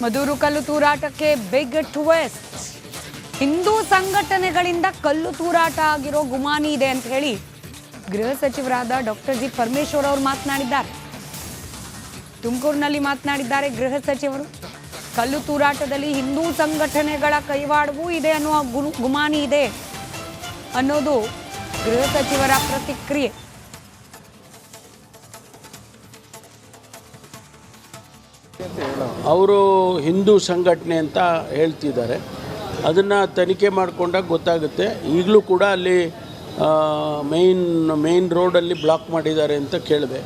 ಮಧುರು ಕಲ್ಲು ತೂರಾಟಕ್ಕೆ big twist. Hindu ಸಂಘಟನೆಗಳಿಂದ ಕಲ್ಲು ತೂರಾಟ ಆಗಿರೋ ಗುಮಾನಿ ಇದೆ ಅಂತ ಹೇಳಿ ಗೃಹ ಸಚಿವರಾದ ಡಾಕ್ಟರ್ ಜಿ ಪರಮೇಶ್ವರ್ ಅವರು ಮಾತನಾಡಿದ್ದಾರೆ. ತುಮಕೂರಿನಲ್ಲಿ ಮಾತನಾಡಿದ್ದಾರೆ ಗೃಹ ಸಚಿವರು. ಕಲ್ಲು ತೂರಾಟದಲ್ಲಿ ಹಿಂದೂ ಸಂಘಟನೆಗಳ ಕೈವಾಡವೂ ಇದೆ ಅನ್ನುವ ಗುಮಾನಿ ಇದೆ ಅನ್ನೋದು ಗೃಹ ಸಚಿವರ ಪ್ರತಿಕ್ರಿಯೆ. ಅವರು ಹಿಂದೂ ಸಂಘಟನೆ ಅಂತ ಹೇಳ್ತಿದ್ದಾರೆ. ಅದನ್ನು ತನಿಖೆ ಮಾಡಿಕೊಂಡಾಗ ಗೊತ್ತಾಗುತ್ತೆ. ಈಗಲೂ ಕೂಡ ಅಲ್ಲಿ ಮೇನ್ ರೋಡಲ್ಲಿ ಬ್ಲಾಕ್ ಮಾಡಿದ್ದಾರೆ ಅಂತ ಕೇಳಿದೆ.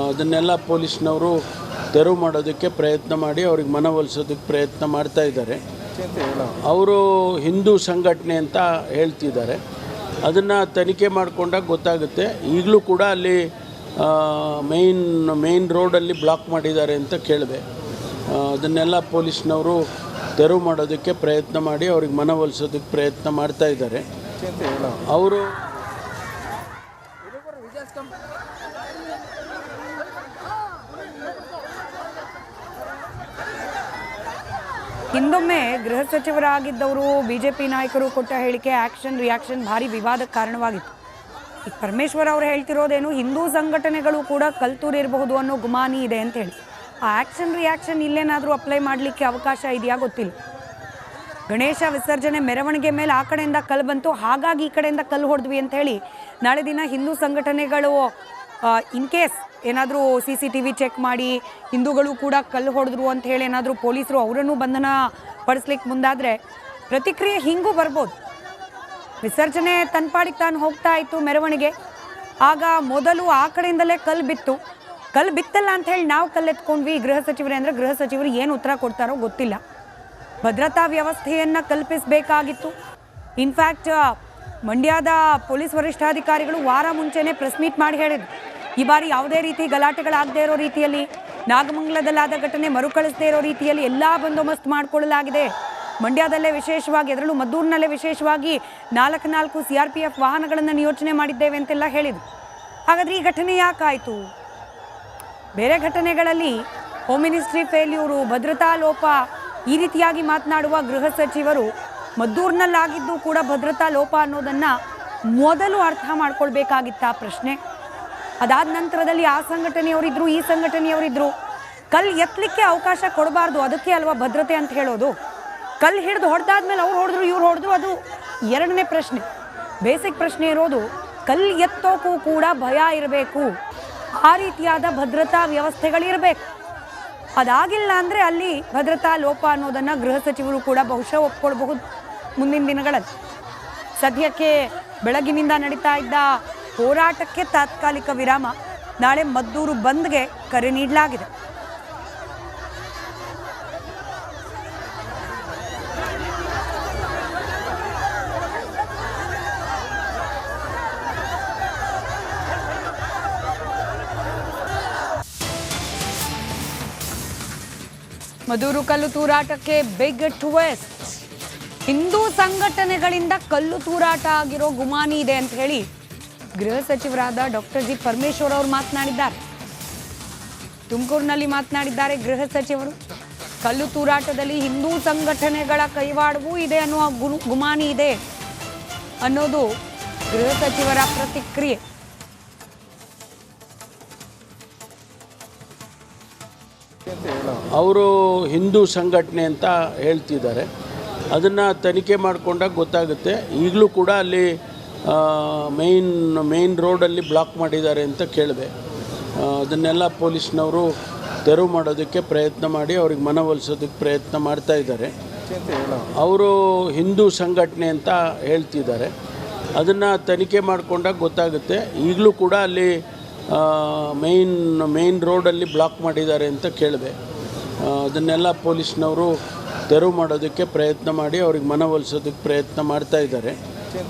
ಅದನ್ನೆಲ್ಲ ಪೊಲೀಸ್ನವರು ತೆರವು ಮಾಡೋದಕ್ಕೆ ಪ್ರಯತ್ನ ಮಾಡಿ ಅವ್ರಿಗೆ ಮನವೊಲಿಸೋದಕ್ಕೆ ಪ್ರಯತ್ನ ಮಾಡ್ತಾ ಇದ್ದಾರೆ. ಅವರು ಹಿಂದೂ ಸಂಘಟನೆ ಅಂತ ಹೇಳ್ತಿದ್ದಾರೆ. ಅದನ್ನು ತನಿಖೆ ಮಾಡಿಕೊಂಡಾಗ ಗೊತ್ತಾಗುತ್ತೆ. ಈಗಲೂ ಕೂಡ ಅಲ್ಲಿ ಮೇನ್ ರೋಡಲ್ಲಿ ಬ್ಲಾಕ್ ಮಾಡಿದ್ದಾರೆ ಅಂತ ಕೇಳಿದೆ. ಅದನ್ನೆಲ್ಲ ಪೊಲೀಸ್ನವರು ತೆರವು ಮಾಡೋದಕ್ಕೆ ಪ್ರಯತ್ನ ಮಾಡಿ ಅವ್ರಿಗೆ ಮನವೊಲಿಸೋದಕ್ಕೆ ಪ್ರಯತ್ನ ಮಾಡ್ತಾ ಇದ್ದಾರೆ. ಅವರು ಹಿಂದೊಮ್ಮೆ ಗೃಹ ಸಚಿವರಾಗಿದ್ದವರು ಬಿಜೆಪಿ ನಾಯಕರು ಕೊಟ್ಟ ಹೇಳಿಕೆ ಆಕ್ಷನ್ ರಿಯಾಕ್ಷನ್ ಭಾರಿ ವಿವಾದಕ್ಕೆ ಕಾರಣವಾಗಿತ್ತು. ಈಗ ಪರಮೇಶ್ವರ್ ಅವರು ಹೇಳ್ತಿರೋದೇನು, ಹಿಂದೂ ಸಂಘಟನೆಗಳು ಕೂಡ ಕಲ್ತೂರಿರಬಹುದು ಅನ್ನೋ ಗುಮಾನಿ ಇದೆ ಅಂತ ಹೇಳಿ. ಆ ಆಕ್ಷನ್ ರಿಯಾಕ್ಷನ್ ಇಲ್ಲೇನಾದರೂ ಅಪ್ಲೈ ಮಾಡಲಿಕ್ಕೆ ಅವಕಾಶ ಇದೆಯಾ ಗೊತ್ತಿಲ್ಲ. ಗಣೇಶ ವಿಸರ್ಜನೆ ಮೆರವಣಿಗೆ ಮೇಲೆ ಆ ಕಡೆಯಿಂದ ಕಲ್ಲು ಬಂತು, ಹಾಗಾಗಿ ಈ ಕಡೆಯಿಂದ ಕಲ್ಲು ಹೊಡೆದ್ವಿ ಅಂತ ಹೇಳಿ ನಾಳೆ ದಿನ ಹಿಂದೂ ಸಂಘಟನೆಗಳು ಇನ್ ಕೇಸ್ ಏನಾದರೂ CCTV ಚೆಕ್ ಮಾಡಿ ಹಿಂದೂಗಳು ಕೂಡ ಕಲ್ಲು ಹೊಡೆದ್ರು ಅಂತ ಹೇಳಿ ಏನಾದರೂ ಪೊಲೀಸರು ಅವರನ್ನು ಬಂಧನ ಪಡಿಸ್ಲಿಕ್ಕೆ ಮುಂದಾದರೆ ಪ್ರತಿಕ್ರಿಯೆ ಹಿಂಗೂ ಬರ್ಬೋದು. ವಿಸರ್ಜನೆ ತನ್ಪಾಡಿಗೆ ತಾನು ಹೋಗ್ತಾ ಇತ್ತು ಮೆರವಣಿಗೆ, ಆಗ ಮೊದಲು ಆ ಕಡೆಯಿಂದಲೇ ಕಲ್ಲು ಬಿತ್ತು. ಕಲ್ಲು ಬಿತ್ತಲ್ಲ ಅಂತ ಹೇಳಿ ನಾವು ಕಲ್ಲೆತ್ಕೊಂಡ್ವಿ ಗೃಹ ಸಚಿವರೇ ಅಂದರೆ ಗೃಹ ಸಚಿವರು ಏನು ಉತ್ತರ ಕೊಡ್ತಾರೋ ಗೊತ್ತಿಲ್ಲ. ಭದ್ರತಾ ವ್ಯವಸ್ಥೆಯನ್ನು ಕಲ್ಪಿಸಬೇಕಾಗಿತ್ತು. ಇನ್ಫ್ಯಾಕ್ಟ್ ಮಂಡ್ಯದ ಪೊಲೀಸ್ ವರಿಷ್ಠಾಧಿಕಾರಿಗಳು ವಾರ ಮುಂಚೆನೇ ಪ್ರೆಸ್ ಮೀಟ್ ಮಾಡಿ ಹೇಳಿದ್ರು, ಈ ಬಾರಿ ಯಾವುದೇ ರೀತಿ ಗಲಾಟೆಗಳಾಗದೇ ಇರೋ ರೀತಿಯಲ್ಲಿ, ನಾಗಮಂಗಲದಲ್ಲಾದ ಘಟನೆ ಮರುಕಳಿಸದೇ ಇರೋ ರೀತಿಯಲ್ಲಿ ಎಲ್ಲ ಬಂದೋಬಸ್ತ್ ಮಾಡಿಕೊಳ್ಳಲಾಗಿದೆ. ಮಂಡ್ಯದಲ್ಲೇ ವಿಶೇಷವಾಗಿ, ಅದರಲ್ಲೂ ಮದ್ದೂರಿನಲ್ಲೇ ವಿಶೇಷವಾಗಿ 4 CRPF ವಾಹನಗಳನ್ನು ನಿಯೋಜನೆ ಮಾಡಿದ್ದೇವೆ ಅಂತೆಲ್ಲ ಹೇಳಿದರು. ಹಾಗಾದರೆ ಈ ಘಟನೆ ಯಾಕಾಯಿತು? ಬೇರೆ ಘಟನೆಗಳಲ್ಲಿ ಹೋಮ್ ಮಿನಿಸ್ಟ್ರಿ ಫೇಲ್ಯೂರು, ಭದ್ರತಾ ಲೋಪ ಈ ರೀತಿಯಾಗಿ ಮಾತನಾಡುವ ಗೃಹ ಸಚಿವರು ಮದ್ದೂರಿನಲ್ಲಾಗಿದ್ದು ಕೂಡ ಭದ್ರತಾ ಲೋಪ ಅನ್ನೋದನ್ನು ಮೊದಲು ಅರ್ಥ ಮಾಡ್ಕೊಳ್ಬೇಕಾಗಿತ್ತ ಪ್ರಶ್ನೆ. ಅದಾದ ನಂತರದಲ್ಲಿ ಆ ಸಂಘಟನೆಯವರಿದ್ದರು, ಈ ಸಂಘಟನೆಯವರಿದ್ದರು. ಕಲ್ಲು ಎತ್ತಲಿಕ್ಕೆ ಅವಕಾಶ ಕೊಡಬಾರ್ದು, ಅದಕ್ಕೆ ಅಲ್ವಾ ಭದ್ರತೆ ಅಂತ ಹೇಳೋದು. ಕಲ್ಲು ಹಿಡಿದು ಹೊಡೆದಾದ್ಮೇಲೆ ಅವ್ರು ಹೊಡೆದ್ರು ಇವ್ರು ಹೊಡೆದ್ರು ಅದು ಎರಡನೇ ಪ್ರಶ್ನೆ. ಬೇಸಿಕ್ ಪ್ರಶ್ನೆ ಇರೋದು ಕಲ್ಲು ಎತ್ತೋಕ್ಕೂ ಕೂಡ ಭಯ ಇರಬೇಕು, ಆ ರೀತಿಯಾದ ಭದ್ರತಾ ವ್ಯವಸ್ಥೆಗಳಿರಬೇಕು. ಅದಾಗಿಲ್ಲ ಅಂದರೆ ಅಲ್ಲಿ ಭದ್ರತಾ ಲೋಪ ಅನ್ನೋದನ್ನು ಗೃಹ ಸಚಿವರು ಕೂಡ ಬಹುಶಃ ಒಪ್ಕೊಳ್ಬಹುದು ಮುಂದಿನ ದಿನಗಳಲ್ಲಿ. ಸದ್ಯಕ್ಕೆ ಬೆಳಗಿನಿಂದ ನಡೀತಾ ಇದ್ದ ಹೋರಾಟಕ್ಕೆ ತಾತ್ಕಾಲಿಕ ವಿರಾಮ. ನಾಳೆ ಮದ್ದೂರು ಬಂದ್ಗೆ ಕರೆ ನೀಡಲಾಗಿದೆ. ಮಧುರು ಕಲ್ಲು ತೂರಾಟಕ್ಕೆ ಬಿಗ್ ಟ್ವಿಸ್ಟ್. ಹಿಂದೂ ಸಂಘಟನೆಗಳಿಂದ ಕಲ್ಲು ತೂರಾಟ ಆಗಿರೋ ಗುಮಾನಿ ಇದೆ ಅಂತ ಹೇಳಿ ಗೃಹ ಸಚಿವರಾದ ಡಾಕ್ಟರ್ ಜಿ ಪರಮೇಶ್ವರ್ ಅವರು ಮಾತನಾಡಿದ್ದಾರೆ. ತುಮಕೂರಿನಲ್ಲಿ ಮಾತನಾಡಿದ್ದಾರೆ ಗೃಹ ಸಚಿವರು. ಕಲ್ಲು ತೂರಾಟದಲ್ಲಿ ಹಿಂದೂ ಸಂಘಟನೆಗಳ ಕೈವಾಡವೂ ಇದೆ ಅನ್ನುವ ಗುಮಾನಿ ಇದೆ ಅನ್ನೋದು ಗೃಹ ಸಚಿವರ ಪ್ರತಿಕ್ರಿಯೆ. ಅವರು ಹಿಂದೂ ಸಂಘಟನೆ ಅಂತ ಹೇಳ್ತಿದ್ದಾರೆ. ಅದನ್ನು ತನಿಖೆ ಮಾಡಿಕೊಂಡಾಗ ಗೊತ್ತಾಗುತ್ತೆ. ಈಗಲೂ ಕೂಡ ಅಲ್ಲಿ ಮೇನ್ ರೋಡಲ್ಲಿ ಬ್ಲಾಕ್ ಮಾಡಿದ್ದಾರೆ ಅಂತ ಕೇಳಿದೆ. ಅದನ್ನೆಲ್ಲ ಪೊಲೀಸ್ನವರು ತೆರವು ಮಾಡೋದಕ್ಕೆ ಪ್ರಯತ್ನ ಮಾಡಿ ಅವ್ರಿಗೆ ಮನವೊಲಿಸೋದಕ್ಕೆ ಪ್ರಯತ್ನ ಮಾಡ್ತಾ ಇದ್ದಾರೆ. ಅವರು ಹಿಂದೂ ಸಂಘಟನೆ ಅಂತ ಹೇಳ್ತಿದ್ದಾರೆ. ಅದನ್ನು ತನಿಖೆ ಮಾಡಿಕೊಂಡಾಗ ಗೊತ್ತಾಗುತ್ತೆ. ಈಗಲೂ ಕೂಡ ಅಲ್ಲಿ ಮೇನ್ ರೋಡಲ್ಲಿ ಬ್ಲಾಕ್ ಮಾಡಿದ್ದಾರೆ ಅಂತ ಕೇಳಿದೆ. ಅದನ್ನೆಲ್ಲ ಪೊಲೀಸ್ನವರು ತೆರವು ಮಾಡೋದಕ್ಕೆ ಪ್ರಯತ್ನ ಮಾಡಿ ಅವ್ರಿಗೆ ಮನವೊಲಿಸೋದಕ್ಕೆ ಪ್ರಯತ್ನ ಮಾಡ್ತಾ ಇದ್ದಾರೆ.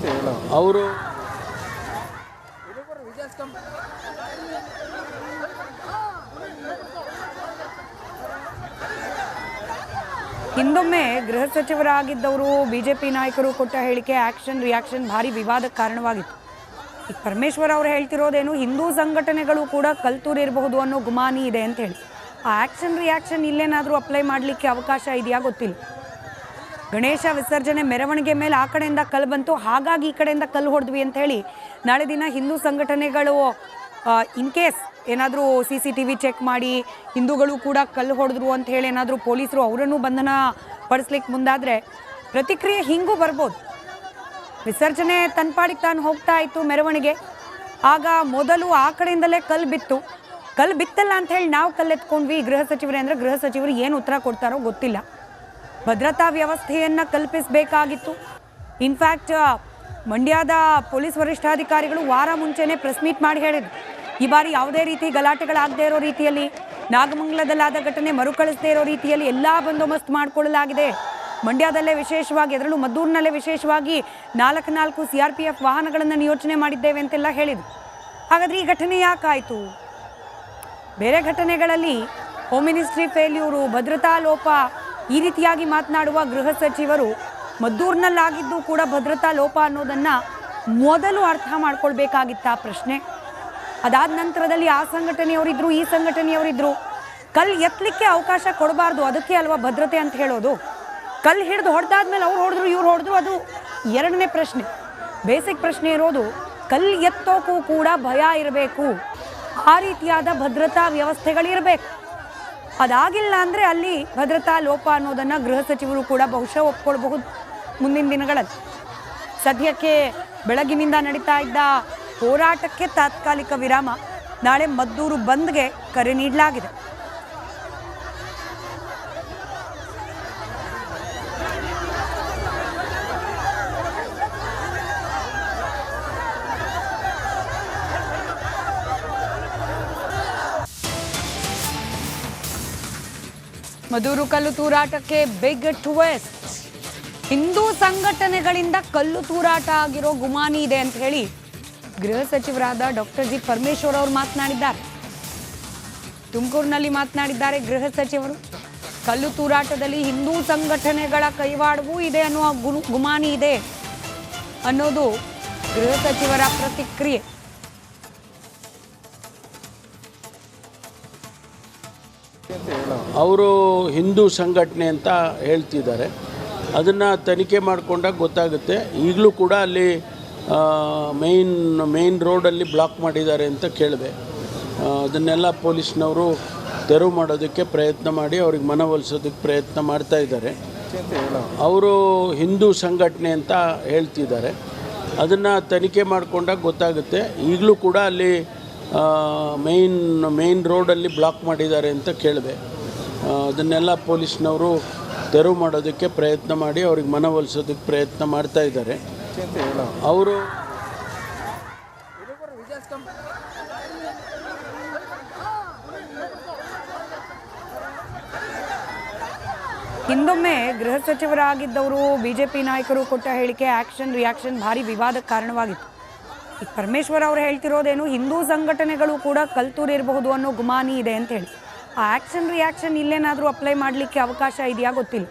ಅವರು ಹಿಂದೊಮ್ಮೆ ಗೃಹ ಸಚಿವರಾಗಿದ್ದವರು ಬಿಜೆಪಿ ನಾಯಕರು ಕೊಟ್ಟ ಹೇಳಿಕೆ ಆಕ್ಷನ್ ರಿಯಾಕ್ಷನ್ ಭಾರಿ ವಿವಾದಕ್ಕೆ ಕಾರಣವಾಗಿತ್ತು. ಈಗ ಪರಮೇಶ್ವರ್ ಅವರು ಹೇಳ್ತಿರೋದೇನು, ಹಿಂದೂ ಸಂಘಟನೆಗಳು ಕೂಡ ಕಲ್ತೂರಿರಬಹುದು ಅನ್ನೋ ಗುಮಾನಿ ಇದೆ ಅಂತ ಹೇಳಿ. ಆ ಆ್ಯಕ್ಷನ್ ರಿಯಾಕ್ಷನ್ ಇಲ್ಲೇನಾದರೂ ಅಪ್ಲೈ ಮಾಡಲಿಕ್ಕೆ ಅವಕಾಶ ಇದೆಯಾ ಗೊತ್ತಿಲ್ಲ. ಗಣೇಶ ವಿಸರ್ಜನೆ ಮೆರವಣಿಗೆ ಮೇಲೆ ಆ ಕಡೆಯಿಂದ ಕಲ್ಲು ಬಂತು, ಹಾಗಾಗಿ ಈ ಕಡೆಯಿಂದ ಕಲ್ಲು ಹೊಡೆದ್ವಿ ಅಂತ ಹೇಳಿ ನಾಳೆ ದಿನ ಹಿಂದೂ ಸಂಘಟನೆಗಳು ಇನ್ ಕೇಸ್ ಏನಾದರೂ CCTV ಚೆಕ್ ಮಾಡಿ ಹಿಂದೂಗಳು ಕೂಡ ಕಲ್ಲು ಹೊಡೆದ್ರು ಅಂತ ಹೇಳಿ ಏನಾದರೂ ಪೊಲೀಸರು ಅವರನ್ನು ಬಂಧನ ಪಡಿಸ್ಲಿಕ್ಕೆ ಮುಂದಾದರೆ ಪ್ರತಿಕ್ರಿಯೆ ಹಿಂಗೂ ಬರ್ಬೋದು. ವಿಸರ್ಜನೆ ತನ್ಪಾಡಿಗೆ ತಾನು ಹೋಗ್ತಾ ಇತ್ತು ಮೆರವಣಿಗೆ, ಆಗ ಮೊದಲು ಆ ಕಡೆಯಿಂದಲೇ ಕಲ್ಲು ಬಿತ್ತು. ಕಲ್ಲು ಬಿತ್ತಲ್ಲ ಅಂತ ಹೇಳಿ ನಾವು ಕಲ್ಲೆತ್ಕೊಂಡ್ವಿ ಗೃಹ ಸಚಿವರೇ ಅಂದರೆ ಗೃಹ ಸಚಿವರು ಏನು ಉತ್ತರ ಕೊಡ್ತಾರೋ ಗೊತ್ತಿಲ್ಲ. ಭದ್ರತಾ ವ್ಯವಸ್ಥೆಯನ್ನು ಕಲ್ಪಿಸಬೇಕಾಗಿತ್ತು. ಇನ್ಫ್ಯಾಕ್ಟ್ ಮಂಡ್ಯದ ಪೊಲೀಸ್ ವರಿಷ್ಠಾಧಿಕಾರಿಗಳು ವಾರ ಮುಂಚೆನೇ ಪ್ರೆಸ್ ಮೀಟ್ ಮಾಡಿ ಹೇಳಿದ್ರು, ಈ ಬಾರಿ ಯಾವುದೇ ರೀತಿ ಗಲಾಟೆಗಳಾಗದೇ ಇರೋ ರೀತಿಯಲ್ಲಿ, ನಾಗಮಂಗಲದಲ್ಲಾದ ಘಟನೆ ಮರುಕಳಿಸದೇ ಇರೋ ರೀತಿಯಲ್ಲಿ ಎಲ್ಲ ಬಂದೋಬಸ್ತ್ ಮಾಡಿಕೊಳ್ಳಲಾಗಿದೆ. ಮಂಡ್ಯದಲ್ಲೇ ವಿಶೇಷವಾಗಿ, ಅದರಲ್ಲೂ ಮದ್ದೂರಿನಲ್ಲೇ ವಿಶೇಷವಾಗಿ 4 CRPF ವಾಹನಗಳನ್ನು ನಿಯೋಜನೆ ಮಾಡಿದ್ದೇವೆ ಅಂತೆಲ್ಲ ಹೇಳಿದರು. ಹಾಗಾದರೆ ಈ ಘಟನೆ ಯಾಕಾಯಿತು? ಬೇರೆ ಘಟನೆಗಳಲ್ಲಿ ಹೋಮ್ ಮಿನಿಸ್ಟ್ರಿ ಫೇಲ್ಯೂರು, ಭದ್ರತಾ ಲೋಪ ಈ ರೀತಿಯಾಗಿ ಮಾತನಾಡುವ ಗೃಹ ಸಚಿವರು ಮದ್ದೂರಿನಲ್ಲಾಗಿದ್ದು ಕೂಡ ಭದ್ರತಾ ಲೋಪ ಅನ್ನೋದನ್ನು ಮೊದಲು ಅರ್ಥ ಮಾಡ್ಕೊಳ್ಬೇಕಾಗಿತ್ತ ಪ್ರಶ್ನೆ. ಅದಾದ ನಂತರದಲ್ಲಿ ಆ ಸಂಘಟನೆಯವರಿದ್ದರು, ಈ ಸಂಘಟನೆಯವರಿದ್ದರು. ಕಲ್ಲು ಎತ್ತಲಿಕ್ಕೆ ಅವಕಾಶ ಕೊಡಬಾರ್ದು, ಅದಕ್ಕೆ ಅಲ್ವಾ ಭದ್ರತೆ ಅಂತ ಹೇಳೋದು. ಕಲ್ಲು ಹಿಡಿದು ಹೊಡೆದಾದ್ಮೇಲೆ ಅವ್ರು ಹೊಡೆದ್ರು ಇವ್ರು ಹೊಡೆದ್ರು ಅದು ಎರಡನೇ ಪ್ರಶ್ನೆ. ಬೇಸಿಕ್ ಪ್ರಶ್ನೆ ಇರೋದು ಕಲ್ಲು ಎತ್ತೋಕ್ಕೂ ಕೂಡ ಭಯ ಇರಬೇಕು, ಆ ರೀತಿಯಾದ ಭದ್ರತಾ ವ್ಯವಸ್ಥೆಗಳಿರಬೇಕು. ಅದಾಗಿಲ್ಲ ಅಂದರೆ ಅಲ್ಲಿ ಭದ್ರತಾ ಲೋಪ ಅನ್ನೋದನ್ನು ಗೃಹ ಸಚಿವರು ಕೂಡ ಬಹುಶಃ ಒಪ್ಕೊಳ್ಬಹುದು ಮುಂದಿನ ದಿನಗಳಲ್ಲಿ. ಸದ್ಯಕ್ಕೆ ಬೆಳಗಿನಿಂದ ನಡೀತಾ ಇದ್ದ ಹೋರಾಟಕ್ಕೆ ತಾತ್ಕಾಲಿಕ ವಿರಾಮ, ನಾಳೆ ಮದ್ದೂರು ಬಂದ್ಗೆ ಕರೆ ನೀಡಲಾಗಿದೆ. ಮದ್ದೂರು ಕಲ್ಲು ತೂರಾಟಕ್ಕೆ ಬಿಗ್ ಟ್ವಿಸ್ಟ್. ಹಿಂದೂ ಸಂಘಟನೆಗಳಿಂದ ಕಲ್ಲು ತೂರಾಟ ಆಗಿರೋ ಗುಮಾನಿ ಇದೆ ಅಂತ ಹೇಳಿ ಗೃಹ ಸಚಿವರಾದ ಡಾಕ್ಟರ್ ಜಿ ಪರಮೇಶ್ವರ್ ಅವರು ಮಾತನಾಡಿದ್ದಾರೆ. ತುಮಕೂರಿನಲ್ಲಿ ಮಾತನಾಡಿದ್ದಾರೆ ಗೃಹ ಸಚಿವರು. ಕಲ್ಲು ತೂರಾಟದಲ್ಲಿ ಹಿಂದೂ ಸಂಘಟನೆಗಳ ಕೈವಾಡವೂ ಇದೆ ಅನ್ನುವ ಗುಮಾನಿ ಇದೆ ಅನ್ನೋದು ಗೃಹ ಸಚಿವರ ಪ್ರತಿಕ್ರಿಯೆ. ಅವರು ಹಿಂದೂ ಸಂಘಟನೆ ಅಂತ ಹೇಳ್ತಿದ್ದಾರೆ. ಅದನ್ನು ತನಿಖೆ ಮಾಡಿಕೊಂಡಾಗ ಗೊತ್ತಾಗುತ್ತೆ. ಈಗಲೂ ಕೂಡ ಅಲ್ಲಿ ಮೇನ್ ರೋಡಲ್ಲಿ ಬ್ಲಾಕ್ ಮಾಡಿದ್ದಾರೆ ಅಂತ ಕೇಳಿದೆ. ಅದನ್ನೆಲ್ಲ ಪೊಲೀಸ್ನವರು ತೆರವು ಮಾಡೋದಕ್ಕೆ ಪ್ರಯತ್ನ ಮಾಡಿ ಅವ್ರಿಗೆ ಮನವೊಲಿಸೋದಕ್ಕೆ ಪ್ರಯತ್ನ ಮಾಡ್ತಾ ಇದ್ದಾರೆ. ಅವರು ಹಿಂದೂ ಸಂಘಟನೆ ಅಂತ ಹೇಳ್ತಿದ್ದಾರೆ. ಅದನ್ನು ತನಿಖೆ ಮಾಡಿಕೊಂಡಾಗ ಗೊತ್ತಾಗುತ್ತೆ. ಈಗಲೂ ಕೂಡ ಅಲ್ಲಿ ಮೇನ್ ರೋಡಲ್ಲಿ ಬ್ಲಾಕ್ ಮಾಡಿದ್ದಾರೆ ಅಂತ ಕೇಳಿದೆ. ಅದನ್ನೆಲ್ಲ ಪೊಲೀಸ್ನವರು ತೆರವು ಮಾಡೋದಕ್ಕೆ ಪ್ರಯತ್ನ ಮಾಡಿ ಅವ್ರಿಗೆ ಮನವೊಲಿಸೋದಕ್ಕೆ ಪ್ರಯತ್ನ ಮಾಡ್ತಾ ಇದ್ದಾರೆ. ಅವರು ಹಿಂದೊಮ್ಮೆ ಗೃಹ ಸಚಿವರಾಗಿದ್ದವರು ಬಿಜೆಪಿ ನಾಯಕರು ಕೊಟ್ಟ ಹೇಳಿಕೆ ಆ್ಯಕ್ಷನ್ ರಿಯಾಕ್ಷನ್ ಭಾರಿ ವಿವಾದಕ್ಕೆ ಕಾರಣವಾಗಿತ್ತು. ಈಗ ಪರಮೇಶ್ವರ್ ಅವರು ಹೇಳ್ತಿರೋದೇನು, ಹಿಂದೂ ಸಂಘಟನೆಗಳು ಕೂಡ ಕಲ್ತೂರಿರಬಹುದು ಅನ್ನೋ ಗುಮಾನಿ ಇದೆ ಅಂತ ಹೇಳಿ. ಆ ಆ್ಯಕ್ಷನ್ ರಿಯಾಕ್ಷನ್ ಇಲ್ಲೇನಾದರೂ ಅಪ್ಲೈ ಮಾಡಲಿಕ್ಕೆ ಅವಕಾಶ ಇದೆಯಾ ಗೊತ್ತಿಲ್ಲ.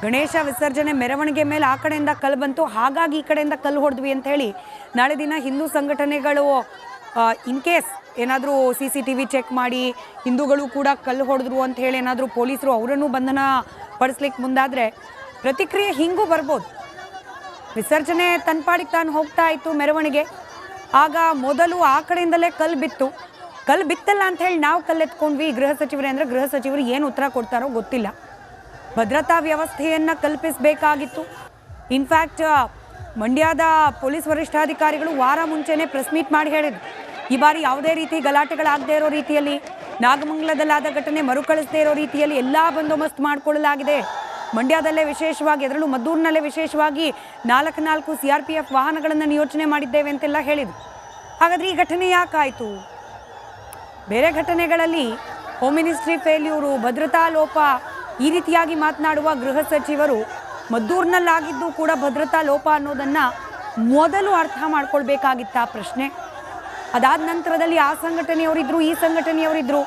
ಗಣೇಶ ವಿಸರ್ಜನೆ ಮೆರವಣಿಗೆ ಮೇಲೆ ಆ ಕಡೆಯಿಂದ ಕಲ್ಲು ಬಂತು, ಹಾಗಾಗಿ ಈ ಕಡೆಯಿಂದ ಕಲ್ಲು ಹೊಡೆದ್ವಿ ಅಂತ ಹೇಳಿ ನಾಳೆ ದಿನ ಹಿಂದೂ ಸಂಘಟನೆಗಳು ಇನ್ ಕೇಸ್ ಏನಾದರೂ CCTV ಚೆಕ್ ಮಾಡಿ ಹಿಂದೂಗಳು ಕೂಡ ಕಲ್ಲು ಹೊಡೆದ್ರು ಅಂತ ಹೇಳಿ ಏನಾದರೂ ಪೊಲೀಸರು ಅವರನ್ನು ಬಂಧನ ಪಡಿಸ್ಲಿಕ್ಕೆ ಮುಂದಾದರೆ ಪ್ರತಿಕ್ರಿಯೆ ಹಿಂಗೂ ಬರ್ಬೋದು. ವಿಸರ್ಜನೆ ತನ್ಪಾಡಿಗೆ ತಾನು ಹೋಗ್ತಾ ಇತ್ತು ಮೆರವಣಿಗೆ, ಆಗ ಮೊದಲು ಆ ಕಡೆಯಿಂದಲೇ ಕಲ್ಲು ಬಿತ್ತು. ಕಲ್ಲು ಬಿತ್ತಲ್ಲ ಅಂತ ಹೇಳಿ ನಾವು ಕಲ್ಲೆತ್ಕೊಂಡ್ವಿ ಗೃಹ ಸಚಿವರೇ ಅಂದರೆ ಗೃಹ ಸಚಿವರು ಏನು ಉತ್ತರ ಕೊಡ್ತಾರೋ ಗೊತ್ತಿಲ್ಲ. ಭದ್ರತಾ ವ್ಯವಸ್ಥೆಯನ್ನು ಕಲ್ಪಿಸಬೇಕಾಗಿತ್ತು. ಇನ್ಫ್ಯಾಕ್ಟ್ ಮಂಡ್ಯದ ಪೊಲೀಸ್ ವರಿಷ್ಠಾಧಿಕಾರಿಗಳು ವಾರ ಮುಂಚೆನೇ ಪ್ರೆಸ್ ಮೀಟ್ ಮಾಡಿ ಹೇಳಿದ್ರು, ಈ ಬಾರಿ ಯಾವುದೇ ರೀತಿ ಗಲಾಟೆಗಳಾಗದೇ ಇರೋ ರೀತಿಯಲ್ಲಿ, ನಾಗಮಂಗಲದಲ್ಲಾದ ಘಟನೆ ಮರುಕಳಿಸದೇ ಇರೋ ರೀತಿಯಲ್ಲಿ ಎಲ್ಲ ಬಂದೋಬಸ್ತ್ ಮಾಡಿಕೊಳ್ಳಲಾಗಿದೆ. ಮಂಡ್ಯದಲ್ಲೇ ವಿಶೇಷವಾಗಿ, ಅದರಲ್ಲೂ ಮದ್ದೂರಿನಲ್ಲೇ ವಿಶೇಷವಾಗಿ 4 CRPF ವಾಹನಗಳನ್ನು ನಿಯೋಜನೆ ಮಾಡಿದ್ದೇವೆ ಅಂತೆಲ್ಲ ಹೇಳಿದರು. ಹಾಗಾದರೆ ಈ ಘಟನೆ ಯಾಕಾಯಿತು? ಬೇರೆ ಘಟನೆಗಳಲ್ಲಿ ಹೋಮ್ ಮಿನಿಸ್ಟ್ರಿ ಫೇಲ್ಯೂರು, ಭದ್ರತಾ ಲೋಪ ಈ ರೀತಿಯಾಗಿ ಮಾತನಾಡುವ ಗೃಹ ಸಚಿವರು ಮದ್ದೂರಿನಲ್ಲಾಗಿದ್ದು ಕೂಡ ಭದ್ರತಾ ಲೋಪ ಅನ್ನೋದನ್ನು ಮೊದಲು ಅರ್ಥ ಮಾಡ್ಕೊಳ್ಬೇಕಾಗಿತ್ತ ಪ್ರಶ್ನೆ. ಅದಾದ ನಂತರದಲ್ಲಿ ಆ ಸಂಘಟನೆಯವರಿದ್ದರು, ಈ ಸಂಘಟನೆಯವರಿದ್ದರು.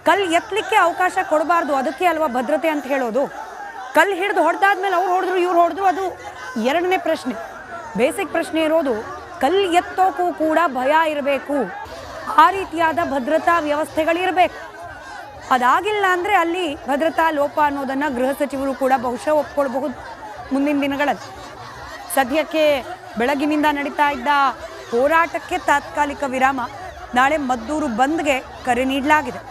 ಕಲ್ಲು ಎತ್ತಲಿಕ್ಕೆ ಅವಕಾಶ ಕೊಡಬಾರ್ದು, ಅದಕ್ಕೆ ಅಲ್ವಾ ಭದ್ರತೆ ಅಂತ ಹೇಳೋದು. ಕಲ್ಲು ಹಿಡಿದು ಹೊಡೆದಾದ್ಮೇಲೆ ಅವ್ರು ಹೊಡೆದ್ರು ಇವ್ರು ಹೊಡೆದ್ರು ಅದು ಎರಡನೇ ಪ್ರಶ್ನೆ. ಬೇಸಿಕ್ ಪ್ರಶ್ನೆ ಇರೋದು ಕಲ್ಲು ಎತ್ತೋಕ್ಕೂ ಕೂಡ ಭಯ ಇರಬೇಕು, ಆ ರೀತಿಯಾದ ಭದ್ರತಾ ವ್ಯವಸ್ಥೆಗಳಿರಬೇಕು. ಅದಾಗಿಲ್ಲ ಅಂದರೆ ಅಲ್ಲಿ ಭದ್ರತಾ ಲೋಪ ಅನ್ನೋದನ್ನು ಗೃಹ ಸಚಿವರು ಕೂಡ ಬಹುಶಃ ಒಪ್ಕೊಳ್ಬಹುದು ಮುಂದಿನ ದಿನಗಳಲ್ಲಿ. ಸದ್ಯಕ್ಕೆ ಬೆಳಗಿನಿಂದ ನಡೀತಾ ಇದ್ದ ಹೋರಾಟಕ್ಕೆ ತಾತ್ಕಾಲಿಕ ವಿರಾಮ, ನಾಳೆ ಮದ್ದೂರು ಬಂದ್ಗೆ ಕರೆ ನೀಡಲಾಗಿದೆ.